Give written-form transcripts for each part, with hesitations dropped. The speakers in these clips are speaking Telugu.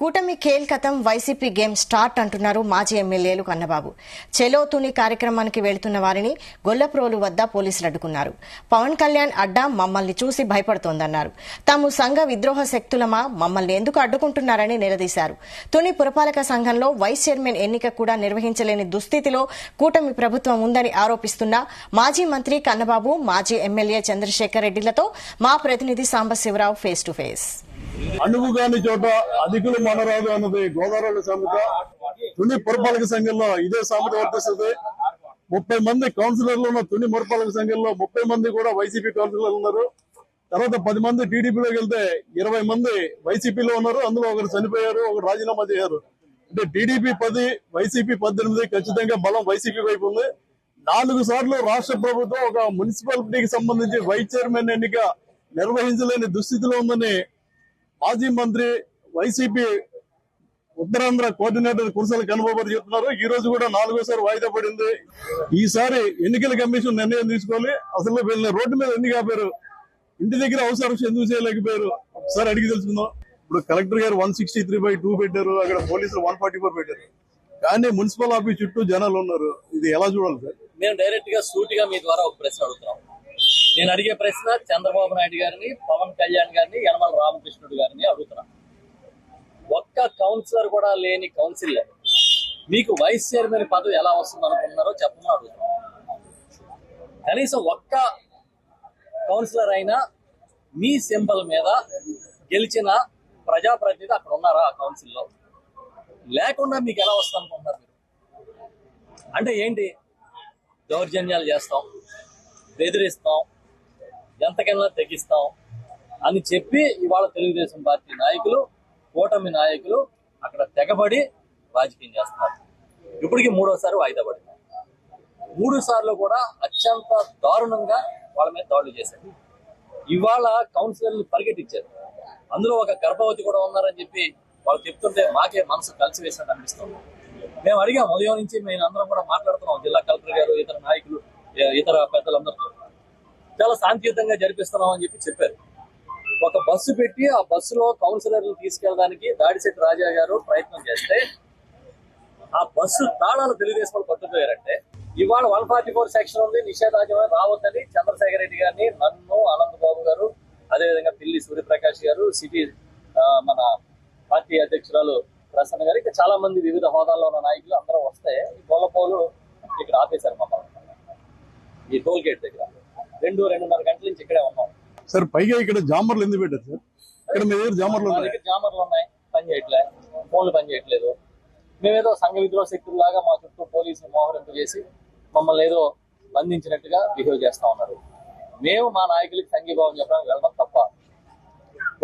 కూటమి ఖేల్ కథం వైసీపీ గేమ్ స్టార్ట్ అంటున్నారు మాజీ ఎమ్మెల్యేలు కన్నబాబు. చెలో తుని కార్యక్రమానికి వెళుతున్న వారిని గొల్లప్రోలు వద్ద పోలీసులు అడ్డుకున్నారు. పవన్ కళ్యాణ్ అడ్డా మమ్మల్ని చూసి భయపడుతోందన్నారు. తాము సంఘ విద్రోహ శక్తులమా, మమ్మల్ని ఎందుకు అడ్డుకుంటున్నారని నిలదీశారు. తుని పురపాలక సంఘంలో వైస్ చైర్మన్ ఎన్నిక కూడా నిర్వహించలేని దుస్థితిలో కూటమి ప్రభుత్వం ఉందని ఆరోపిస్తున్న మాజీ మంత్రి కన్నబాబు, మాజీ ఎమ్మెల్యే చంద్రశేఖర్ రెడ్డిలతో మా ప్రతినిధి సాంబశివరావు ఫేస్ టు ఫేస్. అణువుగాని చోట అధికులు మనరాదు అన్నది గోదావరి సామెత. తుని పురపాలక సంఘంలో ఇదే సామెత వర్తిస్తుంది. 30 మంది కౌన్సిలర్లు ఉన్న తుని పురపాలక సంఘంలో 30 మంది కూడా వైసీపీ కౌన్సిలర్లు ఉన్నారు. తర్వాత 10 మంది టీడీపీలోకి వెళ్తే 20 మంది వైసీపీలో ఉన్నారు. అందులో ఒకరు చనిపోయారు, ఒకరు రాజీనామా చేశారు. అంటే టీడీపీ 10, వైసీపీ 18. ఖచ్చితంగా బలం వైసీపీ వైపు ఉంది. 4 సార్లు రాష్ట్ర ప్రభుత్వం ఒక మున్సిపాలిటీకి సంబంధించి వైస్ చైర్మన్ ఎన్నిక నిర్వహించలేని దుస్థితిలో ఉందని మాజీ మంత్రి వైసీపీ ఉత్తరాంధ్ర కోఆర్డినేటర్ కురసాల కన్నబాబు చెప్తున్నారు. ఈ రోజు కూడా 4వ వాయిదా పడింది. ఈసారి ఎన్నికల కమిషన్ నిర్ణయం తీసుకోవాలి. అసలు వీళ్ళని రోడ్డు మీద ఎందుకు ఆపారు, ఇంటి దగ్గర అవసరం ఎందుకు చేయలేకపోయారు ఒకసారి అడిగి తెలుసుకుందాం. ఇప్పుడు కలెక్టర్ గారు 163/2 పెట్టారు, అక్కడ పోలీసులు 144 పెట్టారు. కానీ మున్సిపల్ ఆఫీస్ చుట్టూ జనాలు ఉన్నారు. ఇది ఎలా చూడాలి సార్? మేము డైరెక్ట్ గా సూటిగా మీ ద్వారా ఒక ప్రశ్న అడుగుతున్నాం. నేను అడిగే ప్రశ్న చంద్రబాబు నాయుడు గారిని, పవన్ కళ్యాణ్ గారిని, యనమల రామకృష్ణుడు గారిని అడుగుతున్నా. ఒక్క కౌన్సిలర్ కూడా లేని కౌన్సిలర్ మీకు వైస్ చైర్మన్ పదవి ఎలా వస్తుంది అనుకుంటున్నారో చెప్పమని అడుగుతున్నాం. కనీసం ఒక్క కౌన్సిలర్ అయినా మీ సింబల్ మీద గెలిచిన ప్రజాప్రతినిధి అక్కడ ఉన్నారా ఆ కౌన్సిల్లో? లేకుండా మీకు ఎలా వస్తుంది అనుకుంటున్నారు మీరు? అంటే ఏంటి? దౌర్జన్యాలు చేస్తాం, బెదిరిస్తాం, ఎంతకైనా తెగిస్తాం అని చెప్పి ఇవాళ తెలుగుదేశం పార్టీ నాయకులు, కూటమి నాయకులు అక్కడ తెగబడి రాజకీయం చేస్తున్నారు. ఇప్పటికి 3వసారి వాయిదా పడింది. 3 సార్లు కూడా అత్యంత దారుణంగా వాళ్ళ మీద దాడులు చేశారు. ఇవాళ కౌన్సిలర్లు పరిగెట్టించారు. అందులో ఒక గర్భవతి కూడా ఉన్నారని చెప్పి వాళ్ళు చెప్తుంటే మాకే మనసు కలిసి వేసినట్టు అనిపిస్తుంది. మేము అడిగాం, ఉదయం నుంచి మేము అందరం కూడా మాట్లాడుతున్నాం. జిల్లా కలెక్టర్ గారు, ఇతర నాయకులు, ఇతర పెద్దలందరితో చాలా శాంతియుతంగా జరిపిస్తున్నాం అని చెప్పారు. ఒక బస్సు పెట్టి ఆ బస్సులో కౌన్సిలర్లు తీసుకెళ్ళడానికి దాడిశెట్టి రాజా గారు ప్రయత్నం చేస్తే ఆ బస్సు తాళాలు తెలుగుదేశం వాళ్ళు పట్టుకుపోయారంటే ఇవాళ 144 సెక్షన్ ఉంది, నిషేధాజ్యం రావద్దని చంద్రశేఖర్ రెడ్డి గారిని, నన్ను, అనంతబాబు గారు, అదేవిధంగా పిల్లి సూర్యప్రకాష్ గారు, సిటీ మన పార్టీ అధ్యక్షురాలు ప్రసన్న గారు, ఇంకా చాలా మంది వివిధ హోదాల్లో ఉన్న నాయకులు అందరూ వస్తే ఈ గొల్లపోలు ఇక్కడ ఆపేశారు మమ్మల్ని ఈ టోల్ గేట్ దగ్గర. 2-2.5 గంటల నుంచి ఇక్కడే ఉన్నాం సార్. పైగా ఇక్కడ జామర్లు ఎందుకు పెట్టారు సార్? ఇక్కడ మీ దగ్గర జామర్లు ఉన్నాయి, పని చేయట్లే, ఫోన్లు పని చేయట్లేదు. మేమేదో సంఘ విద్రోహ శక్తుల్లాగా మా చుట్టూ పోలీసులు మోహరింపు చేసి మమ్మల్ని ఏదో బంధించినట్టుగా బిహేవ్ చేస్తా ఉన్నారు. మేము మా నాయకులకి సంఘీభావం చెప్పడానికి వెళ్ళడం తప్ప,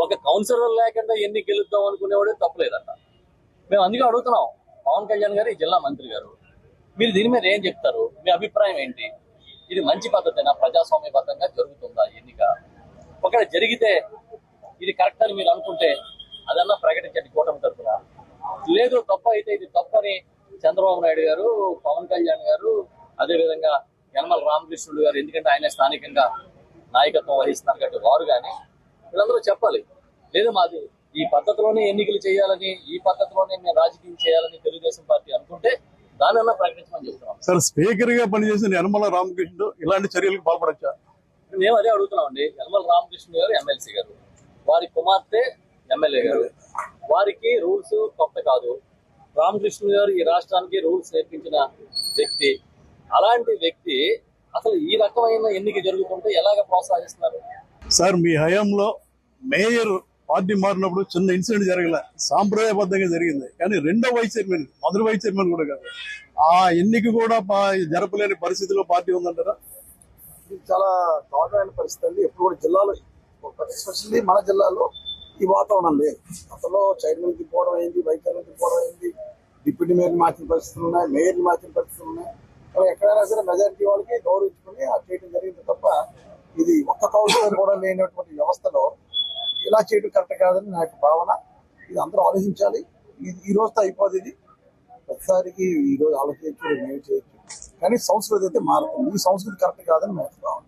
ఒక కౌన్సిలర్ లేకుండా ఎన్ని గెలుద్దాం అనుకునేవాడే తప్పలేదంట. మేము అందుకే అడుగుతున్నాం, పవన్ కళ్యాణ్ గారు, ఈ జిల్లా మంత్రి గారు, మీరు దీని మీద ఏం చెప్తారు? మీ అభిప్రాయం ఏంటి? ఇది మంచి పద్ధతేనా? ప్రజాస్వామ్యబద్ధంగా జరుగుతుందా ఎన్నిక? ఒకవేళ జరిగితే ఇది కరెక్ట్ అని మీరు అనుకుంటే అదన్నా ప్రకటించండి కూటమి తరఫున. లేదు తప్పు అయితే ఇది తప్పని చంద్రబాబు నాయుడు గారు, పవన్ కళ్యాణ్ గారు, అదేవిధంగా యనమల రామకృష్ణుడు గారు, ఎందుకంటే ఆయన స్థానికంగా నాయకత్వం వహిస్తున్నారు కాబట్టి వారు కానీ వీళ్ళందరూ చెప్పాలి. లేదు మాది ఈ పద్ధతిలోనే ఎన్నికలు చేయాలని, ఈ పద్ధతిలోనే మేము రాజకీయం చేయాలని తెలుగుదేశం పార్టీ అనుకుంటే దానన్నా ప్రకటించమని చెప్తున్నాం. సార్, స్పీకర్ గా పనిచేసిన యనమల రామకృష్ణుడు ఇలాంటి చర్యలకు పాల్పడచ్చా? మేము అదే అడుగుతున్నామండి. యనమల రామకృష్ణ గారు ఎమ్మెల్సీ గారు, వారి కుమార్తె ఎమ్మెల్యే గారు, వారికి రూల్స్ కొత్త కాదు. రామకృష్ణ గారు ఈ రాష్ట్రానికి రూల్స్ నేర్పించిన వ్యక్తి. అలాంటి వ్యక్తి అసలు ఈ రకమైన ఎన్నిక జరుగుతుంటే ఎలాగ ప్రోత్సహిస్తున్నారు? సార్, మీ హయాంలో మేయర్ పార్టీ మారినప్పుడు చిన్న ఇన్సిడెంట్ జరగలే, సాంప్రదాయబద్ధంగా జరిగింది. కానీ రెండో వైస్ చైర్మన్, మొదటి వైస్ చైర్మన్ కూడా కాదు, ఆ ఎన్నిక కూడా జరపలేని పరిస్థితిలో పార్టీ ఉందంటారా? ఇది చాలా దారుణమైన పరిస్థితి అండి. ఎప్పుడు కూడా జిల్లాలో, ఎస్పెషల్లీ మన జిల్లాలో ఈ వాతావరణం లేదు. అసలు చైర్మన్ తిప్పుకోవడం అయింది, వైస్ చైర్మన్ తిప్పుకోవడం అయింది, డిప్యూటీ మేయర్ మార్చిన పరిస్థితులు ఉన్నాయి, మేయర్ని మార్చిన పరిస్థితులు ఉన్నాయి. కానీ ఎక్కడైనా సరే మెజారిటీ వాళ్ళకి గౌరవించుకుని ఆ చేయడం జరిగింది తప్ప ఇది ఒక్క కౌన్సిలర్ కూడా లేనటువంటి వ్యవస్థలో ఇలా చేయడం కరెక్ట్ కాదని నా యొక్క భావన. ఇది అందరూ ఆలోచించాలి. ఈ రోజుతో అయిపోదు. ఇది ప్రతిసారికి ఈ రోజు ఆలోచించు, మేము చేయొచ్చు, కానీ సంస్కృతి అయితే మారుతుంది. ఈ సంస్కృతి కరెక్ట్ కాదని నా యొక్క భావన.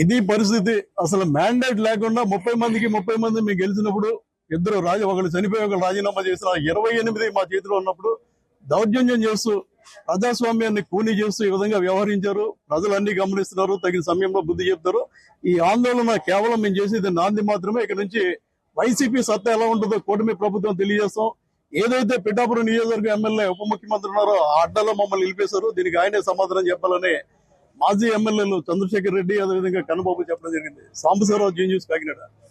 ఇది పరిస్థితి. అసలు మ్యాండేట్ లేకుండా 30 మందికి 30 మంది మీకు గెలిచినప్పుడు ఇద్దరు ఒకళ్ళు చనిపోయి ఒకళ్ళు రాజీనామా చేసిన 28 మా చేతిలో ఉన్నప్పుడు దౌర్జన్యం చేస్తూ ప్రజాస్వామ్యాన్ని కూనీ చేస్తూ ఈ విధంగా వ్యవహరించారు. ప్రజలు అన్ని గమనిస్తున్నారు, తగిన సమయంలో బుద్ధి చెప్తారు. ఈ ఆందోళన కేవలం మేము చేసేది నాంది మాత్రమే. ఇక్కడ నుంచి వైసీపీ సత్తా ఎలా ఉంటుందో కూటమి ప్రభుత్వం తెలియజేస్తాం. ఏదైతే పిఠాపురం నియోజకవర్గ ఎమ్మెల్యే ఉప ముఖ్యమంత్రి ఉన్నారో ఆ అడ్డాలో మమ్మల్ని నిలిపేశారు. దీనికి ఆయనే సమాధానం చెప్పాలని మాజీ ఎమ్మెల్యేలు చంద్రశేఖర్ రెడ్డి, అదేవిధంగా కన్నబాబు చెప్పడం జరిగింది. సాంబశివరావు, జీ న్యూస్, కాకినాడ.